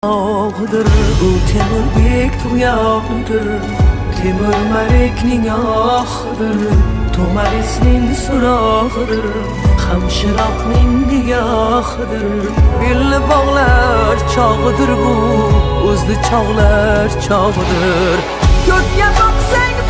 Ağıdır bu temur bek tuyağıdır Temur melekning ahıdır Tomarisning surağıdır Hamşiroqning nigahıdır Belli bağlar çağıdır bu O'zli çağlar çağıdır Ko'kka boqsang